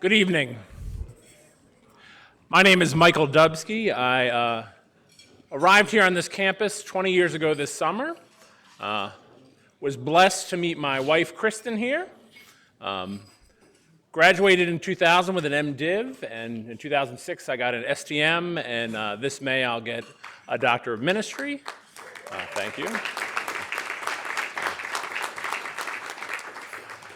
Good evening. My name is Michael Dubsky. I arrived here on this campus 20 years ago this summer. Was blessed to meet my wife, Kristen, here. Graduated in 2000 with an MDiv, and in 2006 I got an STM, and this May I'll get a Doctor of Ministry. Thank you.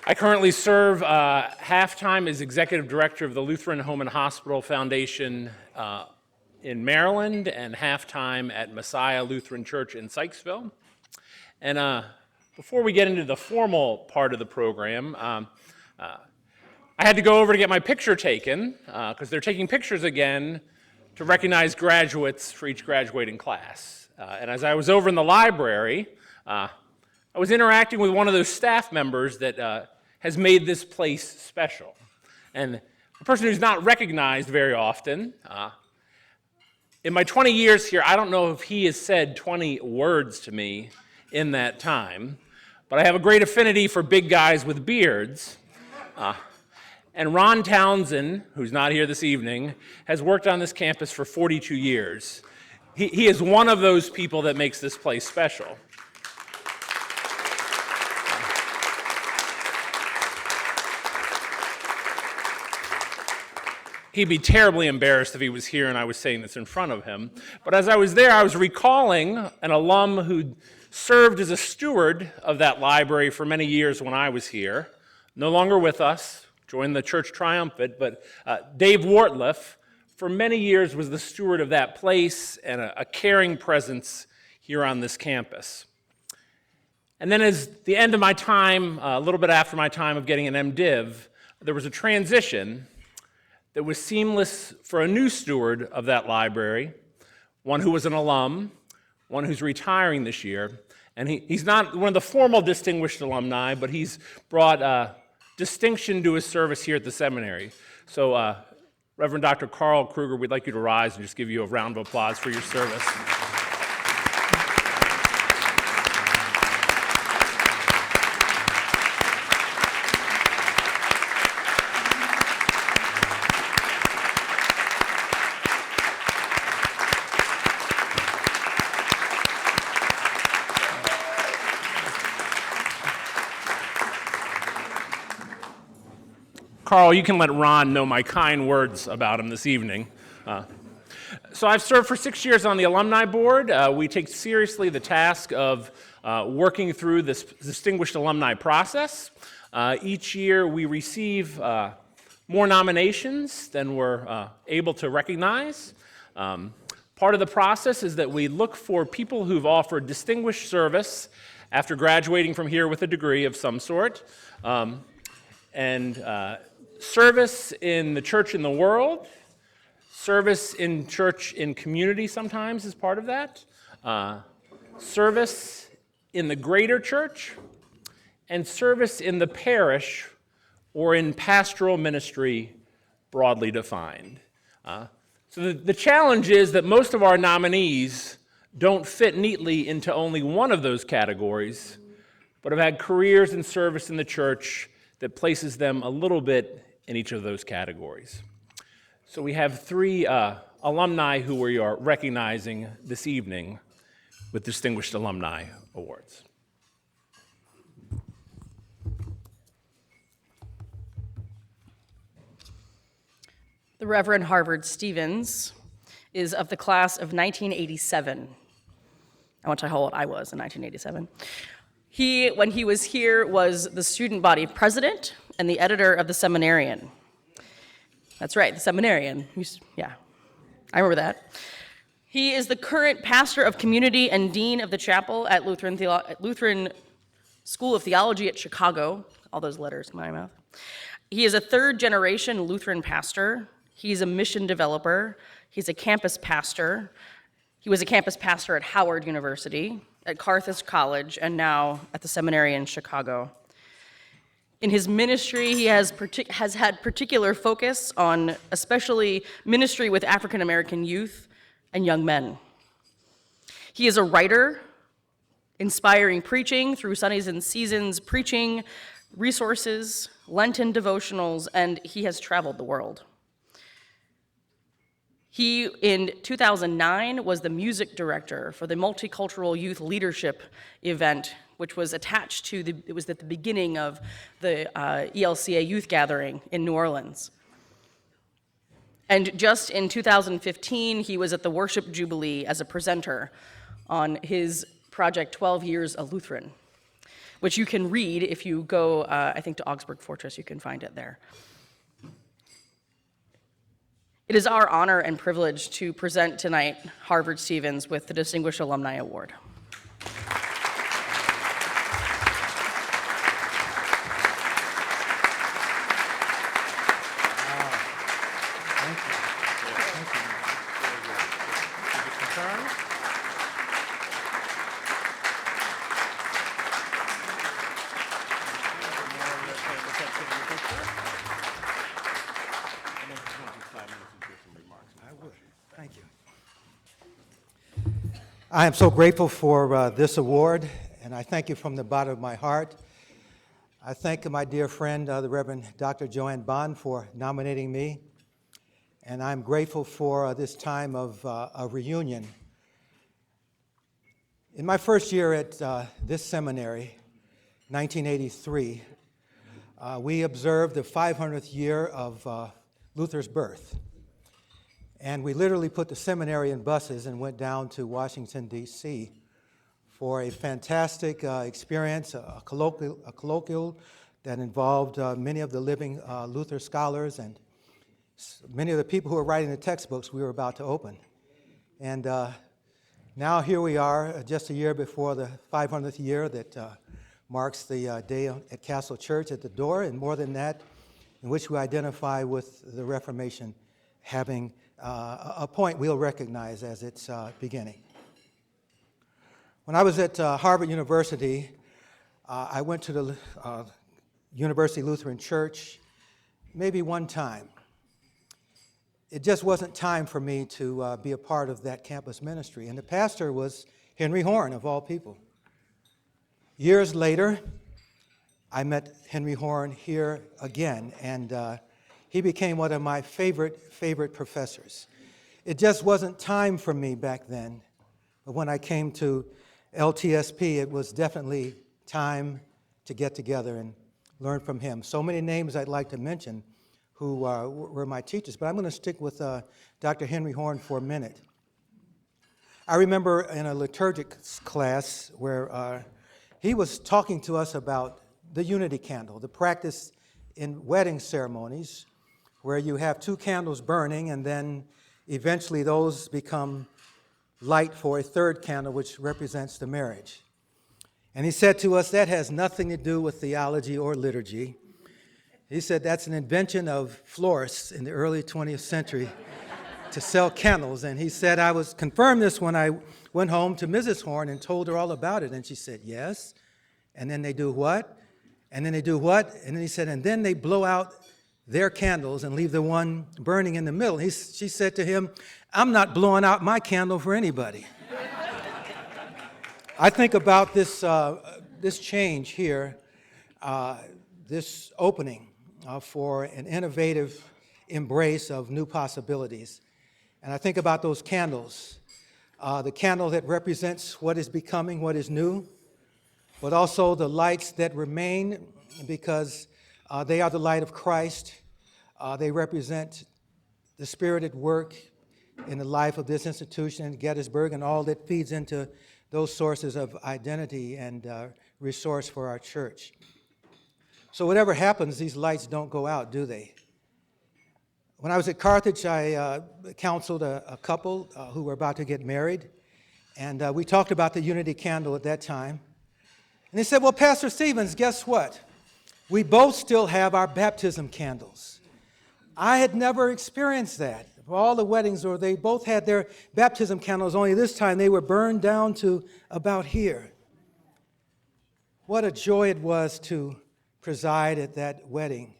I currently serve half-time as Executive Director of the Lutheran Home and Hospital Foundation in Maryland and half-time at Messiah Lutheran Church in Sykesville. And before we get into the formal part of the program, I had to go over to get my picture taken because they're taking pictures again to recognize graduates for each graduating class. And as I was over in the library, I was interacting with one of those staff members that has made this place special. And a person who's not recognized very often. In my 20 years here, I don't know if he has said 20 words to me in that time, but I have a great affinity for big guys with beards. And Ron Townsend, who's not here this evening, has worked on this campus for 42 years. He is one of those people that makes this place special. He'd be terribly embarrassed if he was here and I was saying this in front of him. But as I was there, I was recalling an alum who served as a steward of that library for many years when I was here. No longer with us, joined the church triumphant, but Dave Wortliff, for many years, was the steward of that place and a caring presence here on this campus. And then as the end of my time, a little bit after my time of getting an MDiv, there was a transition that was seamless for a new steward of that library, one who was an alum, one who's retiring this year. And he's not one of the formal distinguished alumni, but he's brought distinction to his service here at the seminary. So Reverend Dr. Carl Kruger, we'd like you to rise and just give you a round of applause for your service. Carl, you can let Ron know my kind words about him this evening. So I've served for 6 years on the Alumni Board. We take seriously the task of working through this distinguished alumni process. Each year we receive more nominations than we're able to recognize. Part of the process is that we look for people who've offered distinguished service after graduating from here with a degree of some sort. Service in the church in the world, service in church in community sometimes is part of that, service in the greater church, and service in the parish or in pastoral ministry broadly defined. So the challenge is that most of our nominees don't fit neatly into only one of those categories, but have had careers in service in the church that places them a little bit in each of those categories. So we have three alumni who we are recognizing this evening with Distinguished Alumni Awards. The Reverend Harvard Stevens is of the class of 1987. I want to tell you how old I was in 1987. He, when he was here, was the student body president and the editor of the Seminarian. That's right, the Seminarian. Yeah, I remember that. He is the current pastor of community and dean of the chapel at Lutheran School of Theology at Chicago. All those letters come out of my mouth. He is a third-generation Lutheran pastor. He's a mission developer. He's a campus pastor. He was a campus pastor at Howard University, at Carthage College, and now at the seminary in Chicago. In his ministry, he has had particular focus on especially ministry with African American youth and young men. He is a writer, inspiring preaching through Sundays and Seasons preaching, resources, Lenten devotionals, and he has traveled the world. He, in 2009, was the music director for the Multicultural Youth Leadership event, which was attached to it was at the beginning of the ELCA youth gathering in New Orleans. And just in 2015, he was at the Worship Jubilee as a presenter on his project 12 Years a Lutheran, which you can read if you go, I think, to Augsburg Fortress. You can find it there. It is our honor and privilege to present tonight Harvard Stevens with the Distinguished Alumni Award. Thank you. I am so grateful for this award, and I thank you from the bottom of my heart. I thank my dear friend, the Reverend Dr. Joanne Bond, for nominating me, and I'm grateful for this time of a reunion. In my first year at this seminary, 1983, we observed the 500th year of Luther's birth. And we literally put the seminary in buses and went down to Washington, D.C. for a fantastic experience, a colloquial that involved many of the living Luther scholars and many of the people who were writing the textbooks we were about to open. And now here we are, just a year before the 500th year that marks the day at Castle Church at the door, and more than that, in which we identify with the Reformation having a point we'll recognize as its beginning. When I was at Harvard University, I went to the University Lutheran Church maybe one time. It just wasn't time for me to be a part of that campus ministry, and the pastor was Henry Horn, of all people. Years later, I met Henry Horn here again, and he became one of my favorite professors. It just wasn't time for me back then, but when I came to LTSP, it was definitely time to get together and learn from him. So many names I'd like to mention who were my teachers, but I'm going to stick with Dr. Henry Horn for a minute. I remember in a liturgic class where he was talking to us about the unity candle, the practice in wedding ceremonies, where you have two candles burning, and then eventually those become light for a third candle, which represents the marriage. And he said to us, that has nothing to do with theology or liturgy. He said that's an invention of florists in the early 20th century to sell candles. And he said, I was confirmed this when I went home to Mrs. Horn and told her all about it. And she said, yes. And then they do what? And then they do what? And then he said, and then they blow out their candles and leave the one burning in the middle. She said to him, I'm not blowing out my candle for anybody. I think about this change here, this opening for an innovative embrace of new possibilities. And I think about those candles, the candle that represents what is becoming, what is new, but also the lights that remain because they are the light of Christ. They represent the Spirit at work in the life of this institution in Gettysburg and all that feeds into those sources of identity and resource for our church. So whatever happens, these lights don't go out, do they? When I was at Carthage, I counseled a couple who were about to get married, and we talked about the unity candle at that time. And they said, well, Pastor Stevens, guess what? We both still have our baptism candles. I had never experienced that. For all the weddings where they both had their baptism candles, only this time they were burned down to about here. What a joy it was to preside at that wedding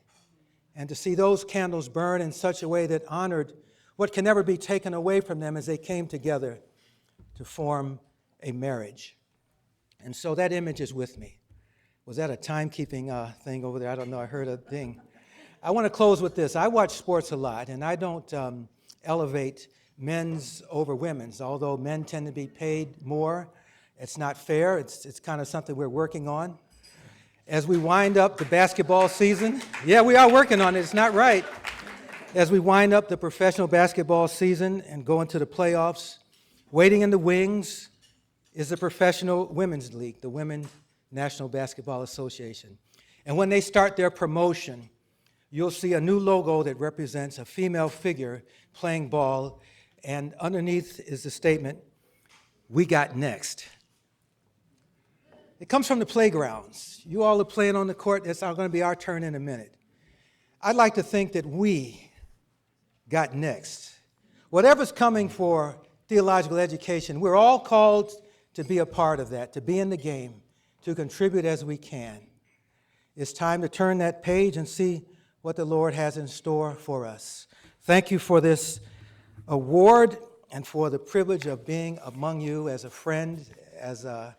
and to see those candles burn in such a way that honored what can never be taken away from them as they came together to form a marriage. And so that image is with me. Was that a timekeeping thing over there? I don't know. I heard a ding. I want to close with this. I watch sports a lot, and I don't elevate men's over women's. Although men tend to be paid more, it's not fair. It's kind of something we're working on. As we wind up the basketball season, yeah, we are working on it. It's not right. As we wind up the professional basketball season and go into the playoffs, waiting in the wings is the Professional Women's League, the Women National Basketball Association. And when they start their promotion, you'll see a new logo that represents a female figure playing ball, and underneath is the statement, "We got next." It comes from the playgrounds. You all are playing on the court. It's going to be our turn in a minute. I'd like to think that we got next. Whatever's coming for theological education, we're all called to be a part of that, to be in the game, to contribute as we can. It's time to turn that page and see what the Lord has in store for us. Thank you for this award and for the privilege of being among you as a friend, as a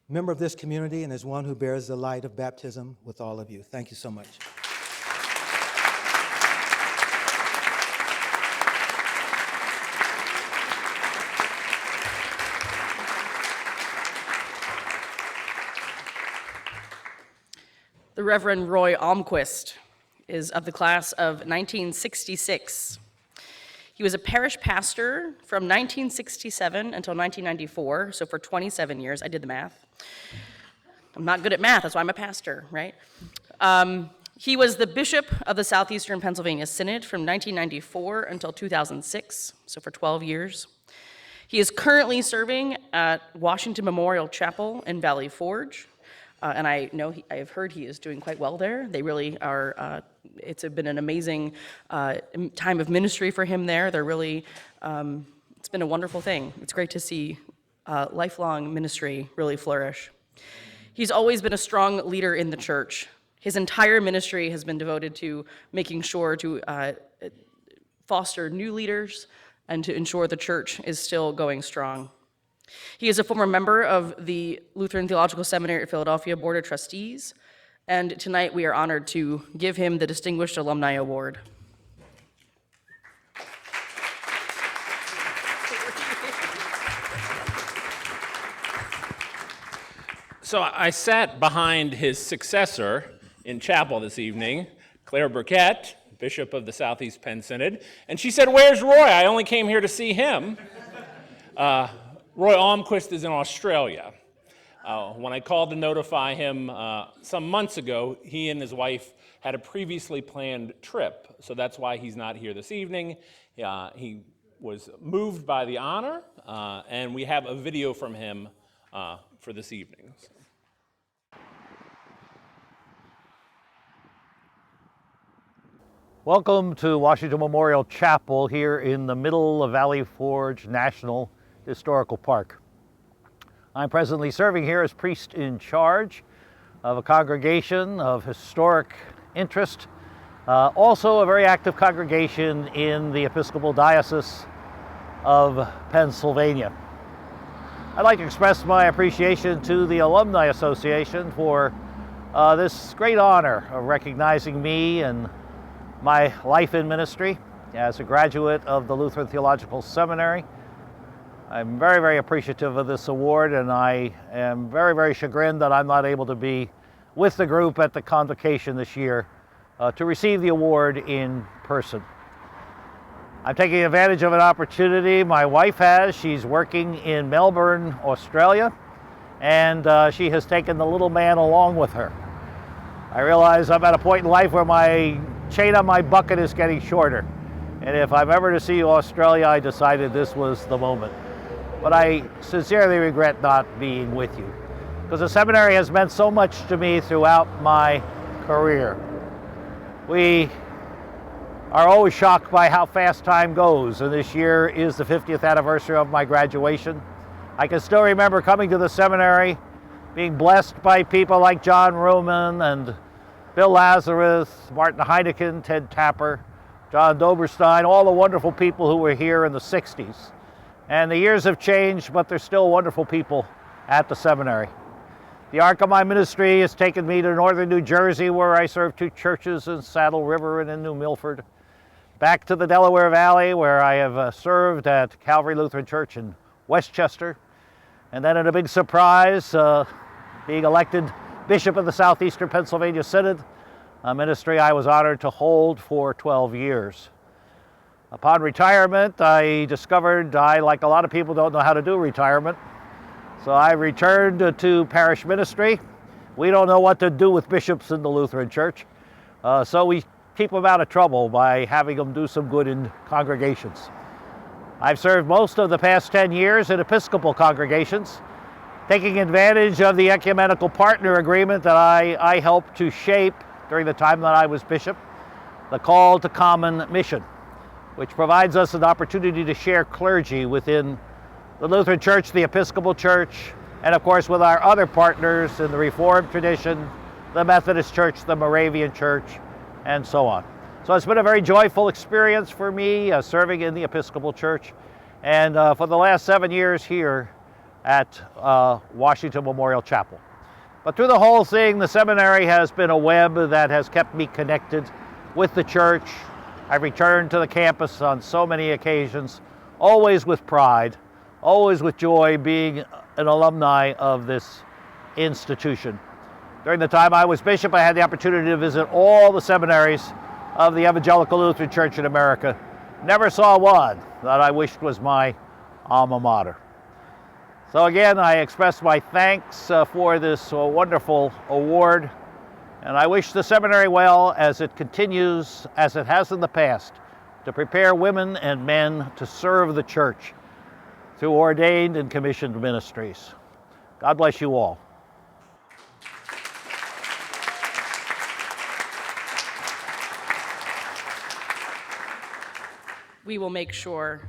member of this community, and as one who bears the light of baptism with all of you. Thank you so much. The Reverend Roy Almquist is of the class of 1966. He was a parish pastor from 1967 until 1994, so for 27 years. I did the math. I'm not good at math, that's why I'm a pastor, right? He was the bishop of the Southeastern Pennsylvania Synod from 1994 until 2006, so for 12 years. He is currently serving at Washington Memorial Chapel in Valley Forge, and I have heard he is doing quite well there. They really are, it's been an amazing time of ministry for him there. They're really, it's been a wonderful thing. It's great to see lifelong ministry really flourish. He's always been a strong leader in the church. His entire ministry has been devoted to making sure to foster new leaders and to ensure the church is still going strong. He is a former member of the Lutheran Theological Seminary at Philadelphia Board of Trustees, and tonight we are honored to give him the Distinguished Alumni Award. So I sat behind his successor in chapel this evening, Claire Burkett, Bishop of the Southeast Penn Synod, and she said, "Where's Roy? I only came here to see him." Roy Almquist is in Australia. When I called to notify him some months ago, he and his wife had a previously planned trip, so that's why he's not here this evening. He was moved by the honor, and we have a video from him for this evening. Welcome to Washington Memorial Chapel here in the middle of Valley Forge National Historical Park. I'm presently serving here as priest in charge of a congregation of historic interest, also a very active congregation in the Episcopal Diocese of Pennsylvania. I'd like to express my appreciation to the Alumni Association for this great honor of recognizing me and my life in ministry as a graduate of the Lutheran Theological Seminary. I'm very, very appreciative of this award, and I am very, very chagrined that I'm not able to be with the group at the convocation this year to receive the award in person. I'm taking advantage of an opportunity my wife has. She's working in Melbourne, Australia, and she has taken the little man along with her. I realize I'm at a point in life where my chain on my bucket is getting shorter, and if I'm ever to see Australia, I decided this was the moment. But I sincerely regret not being with you, because the seminary has meant so much to me throughout my career. We are always shocked by how fast time goes, and this year is the 50th anniversary of my graduation. I can still remember coming to the seminary, being blessed by people like John Ruhlman and Bill Lazarus, Martin Heineken, Ted Tapper, John Doberstein, all the wonderful people who were here in the 60s. And the years have changed, but there's still wonderful people at the seminary. The arc of my ministry has taken me to northern New Jersey, where I served 2 churches in Saddle River and in New Milford. Back to the Delaware Valley, where I have served at Calvary Lutheran Church in Westchester. And then in a big surprise, being elected Bishop of the Southeastern Pennsylvania Synod, a ministry I was honored to hold for 12 years. Upon retirement, I discovered I, like a lot of people, don't know how to do retirement. So I returned to parish ministry. We don't know what to do with bishops in the Lutheran Church, so we keep them out of trouble by having them do some good in congregations. I've served most of the past 10 years in Episcopal congregations, taking advantage of the ecumenical partner agreement that I helped to shape during the time that I was bishop, the Call to Common Mission, which provides us an opportunity to share clergy within the Lutheran Church, the Episcopal Church, and of course with our other partners in the Reformed tradition, the Methodist Church, the Moravian Church, and so on. So it's been a very joyful experience for me serving in the Episcopal Church, and for the last 7 years here at Washington Memorial Chapel. But through the whole thing, the seminary has been a web that has kept me connected with the church. I've returned to the campus on so many occasions, always with pride, always with joy being an alumni of this institution. During the time I was bishop, I had the opportunity to visit all the seminaries of the Evangelical Lutheran Church in America. Never saw one that I wished was my alma mater. So again, I express my thanks for this wonderful award, and I wish the seminary well as it continues, as it has in the past, to prepare women and men to serve the church through ordained and commissioned ministries. God bless you all. We will make sure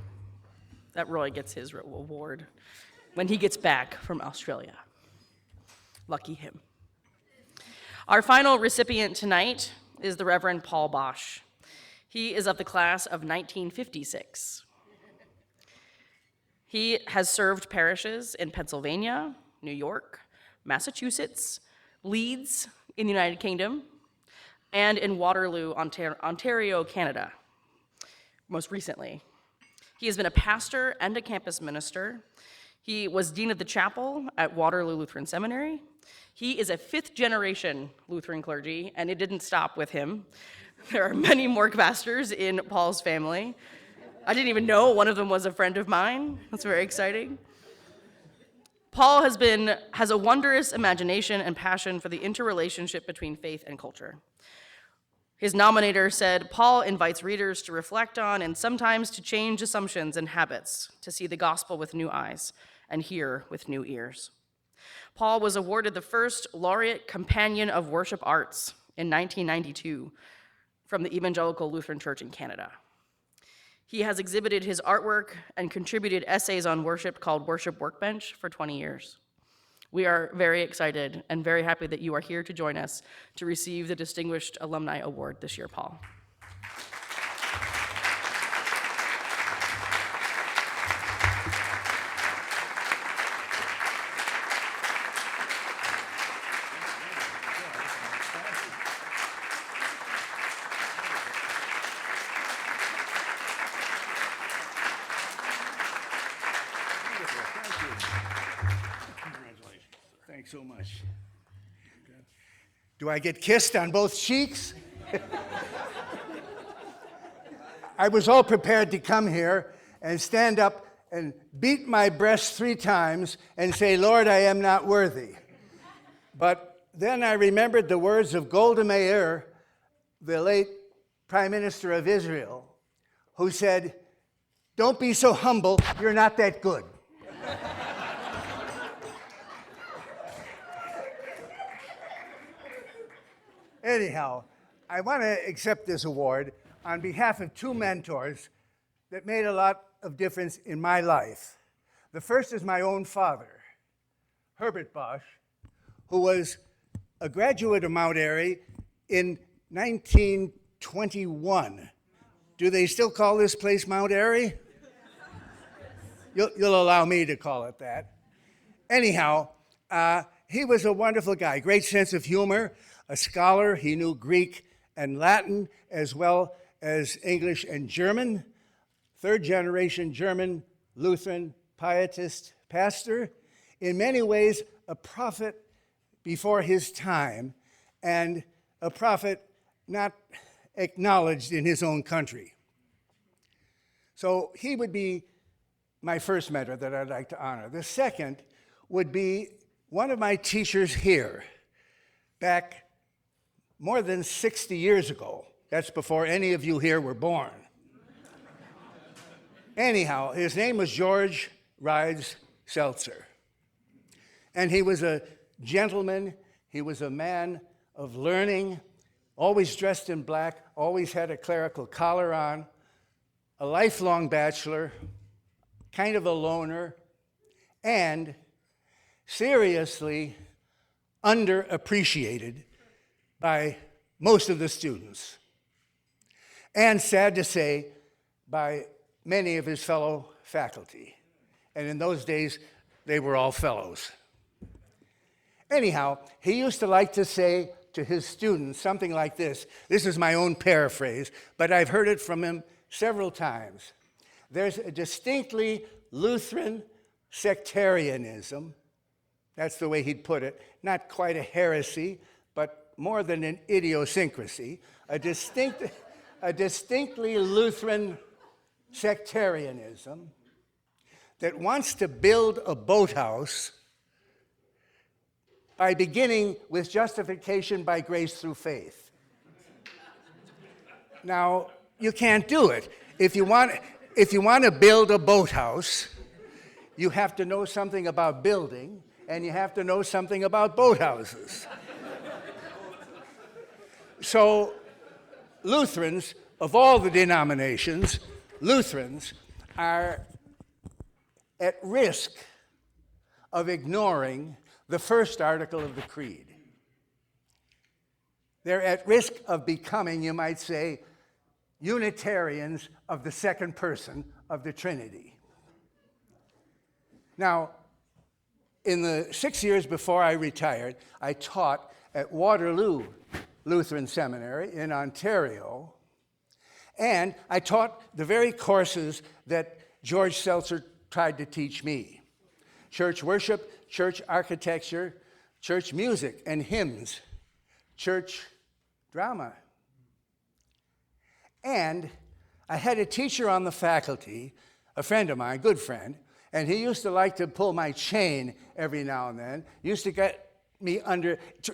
that Roy gets his award when he gets back from Australia. Lucky him. Our final recipient tonight is the Reverend Paul Bosch. He is of the class of 1956. He has served parishes in Pennsylvania, New York, Massachusetts, Leeds in the United Kingdom, and in Waterloo, Ontario, Canada, most recently. He has been a pastor and a campus minister. He was dean of the chapel at Waterloo Lutheran Seminary. He is a 5th-generation Lutheran clergy, and it didn't stop with him. There are many more pastors in Paul's family. I didn't even know one of them was a friend of mine. That's very exciting. Paul has a wondrous imagination and passion for the interrelationship between faith and culture. His nominator said, Paul invites readers to reflect on and sometimes to change assumptions and habits, to see the gospel with new eyes and hear with new ears. Paul was awarded the first Laureate Companion of Worship Arts in 1992 from the Evangelical Lutheran Church in Canada. He has exhibited his artwork and contributed essays on worship called Worship Workbench for 20 years. We are very excited and very happy that you are here to join us to receive the Distinguished Alumni Award this year, Paul. Thanks so much. Do I get kissed on both cheeks? I was all prepared to come here and stand up and beat my breast 3 times and say, Lord, I am not worthy. But then I remembered the words of Golda Meir, the late Prime Minister of Israel, who said, don't be so humble, you're not that good. Anyhow, I want to accept this award on behalf of 2 mentors that made a lot of difference in my life. The first is my own father, Herbert Bosch, who was a graduate of Mount Airy in 1921. Do they still call this place Mount Airy? You'll allow me to call it that. Anyhow, he was a wonderful guy, great sense of humor, a scholar. He knew Greek and Latin as well as English and German. Third generation German Lutheran pietist pastor. In many ways, a prophet before his time, and a prophet not acknowledged in his own country. So he would be my first mentor that I'd like to honor. The second would be one of my teachers here back more than 60 years ago. That's before any of you here were born. Anyhow, his name was George Rides Seltzer. And he was a gentleman, he was a man of learning, always dressed in black, always had a clerical collar on, a lifelong bachelor, kind of a loner, and seriously underappreciated by most of the students. And sad to say, by many of his fellow faculty. And in those days, they were all fellows. Anyhow, he used to like to say to his students something like this. This is my own paraphrase, but I've heard it from him several times. There's a distinctly Lutheran sectarianism. That's the way he'd put it. Not quite a heresy, but more than an idiosyncrasy. A distinctly Lutheran sectarianism that wants to build a boathouse by beginning with justification by grace through faith. Now, you can't do it. If you want to build a boathouse, you have to know something about building, and you have to know something about boathouses. So, Lutherans, of all the denominations, Lutherans are at risk of ignoring the first article of the Creed. They're at risk of becoming, you might say, Unitarians of the second person of the Trinity. Now, in the 6 years before I retired, I taught at Waterloo Lutheran Seminary in Ontario, and I taught the very courses that George Seltzer tried to teach me: church worship, church architecture, church music and hymns, church drama. And I had a teacher on the faculty, a friend of mine, good friend, and he used to like to pull my chain every now and then, used to get me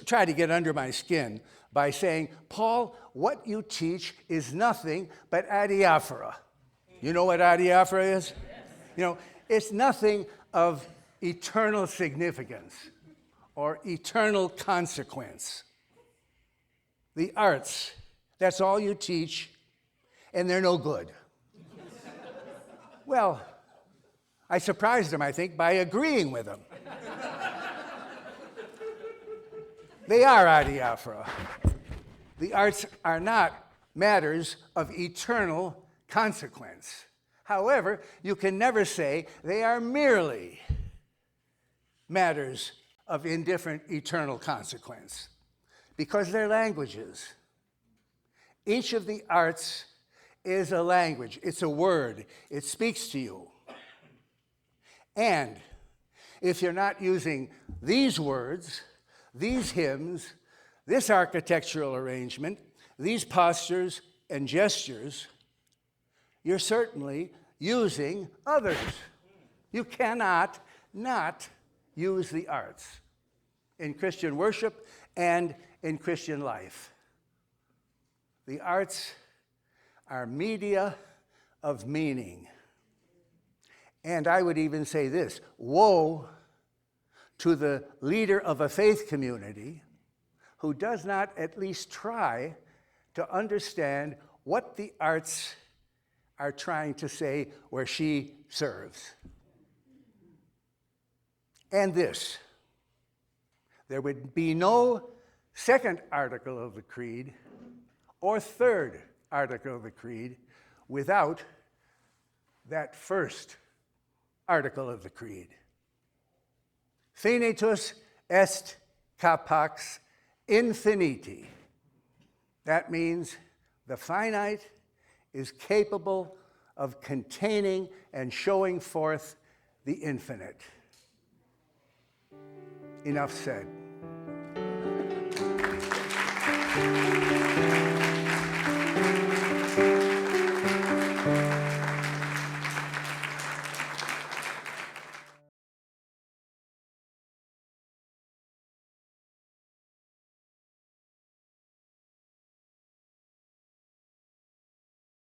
try to get under my skin by saying, "Paul, what you teach is nothing but adiaphora." You know what adiaphora is? You know, it's nothing of eternal significance or eternal consequence. The arts, that's all you teach, and they're no good. Well, I surprised him, I think, by agreeing with him. They are adiaphora. The arts are not matters of eternal consequence. However, you can never say they are merely matters of indifferent eternal consequence, because they're languages. Each of the arts is a language. It's a word. It speaks to you. And if you're not using these words, these hymns, this architectural arrangement, these postures and gestures, you're certainly using others. You cannot not use the arts in Christian worship and in Christian life. The arts are media of meaning. And I would even say this: woe to the leader of a faith community who does not at least try to understand what the arts are trying to say where she serves. And this: there would be no second article of the Creed or third article of the Creed without that first article of the Creed. Finitus est capax infiniti. That means the finite is capable of containing and showing forth the infinite. Enough said.